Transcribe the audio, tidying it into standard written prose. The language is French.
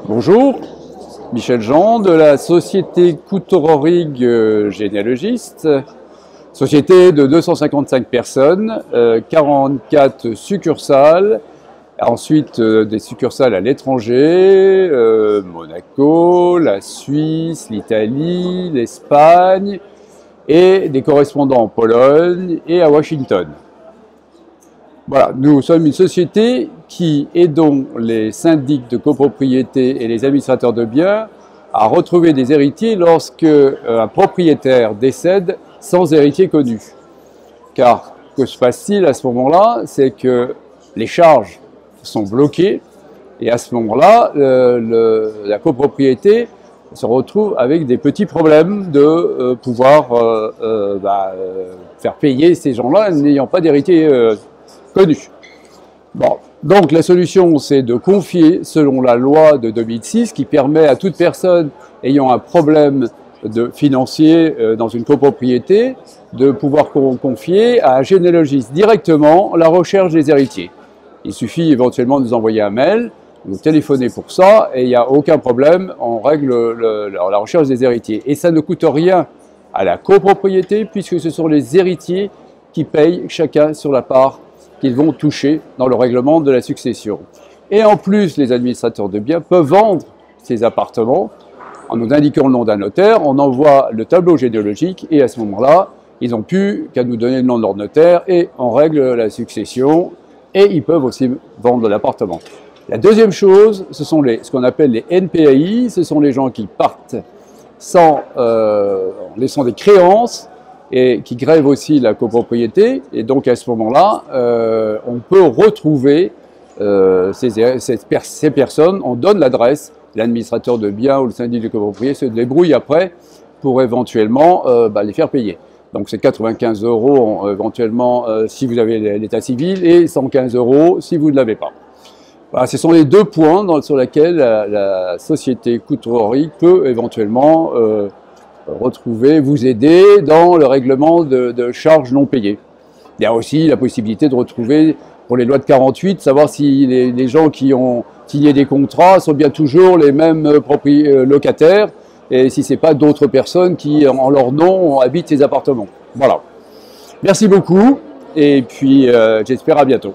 Bonjour, Michel Jean de la société Couturerie Généalogiste, société de 255 personnes, 44 succursales, ensuite des succursales à l'étranger, Monaco, la Suisse, l'Italie, l'Espagne et des correspondants en Pologne et à Washington. Voilà, nous sommes une société qui aidons les syndics de copropriété et les administrateurs de biens à retrouver des héritiers lorsque un propriétaire décède sans héritier connu. Car que se passe-t-il à ce moment-là? C'est que les charges sont bloquées et à ce moment-là, la copropriété se retrouve avec des petits problèmes de pouvoir faire payer ces gens-là n'ayant pas d'héritier connu. Bon, donc la solution, c'est de confier, selon la loi de 2006, qui permet à toute personne ayant un problème financier dans une copropriété, de pouvoir confier à un généalogiste directement la recherche des héritiers. Il suffit éventuellement de nous envoyer un mail, nous téléphoner pour ça, et il n'y a aucun problème, on règle la recherche des héritiers. Et ça ne coûte rien à la copropriété, puisque ce sont les héritiers qui payent chacun sur la part qu'ils vont toucher dans le règlement de la succession. Et en plus, les administrateurs de biens peuvent vendre ces appartements en nous indiquant le nom d'un notaire, on envoie le tableau généalogique et à ce moment-là, ils n'ont plus qu'à nous donner le nom de leur notaire et on règle la succession et ils peuvent aussi vendre l'appartement. La deuxième chose, ce sont ce qu'on appelle les NPAI, ce sont les gens qui partent en laissant des créances et qui grèvent aussi la copropriété. Et donc à ce moment-là, on peut retrouver ces personnes, on donne l'adresse, l'administrateur de biens ou le syndic de copropriété se débrouille après pour éventuellement les faire payer. Donc c'est 95 € éventuellement si vous avez l'état civil et 115 € si vous ne l'avez pas. Voilà, ce sont les deux points sur lesquels la société Couturerie peut éventuellement vous aider dans le règlement de charges non payées. Il y a aussi la possibilité de retrouver, pour les lois de 48, savoir si les gens qui ont signé des contrats sont bien toujours les mêmes locataires et si ce n'est pas d'autres personnes qui, en leur nom, habitent ces appartements. Voilà. Merci beaucoup et puis j'espère à bientôt.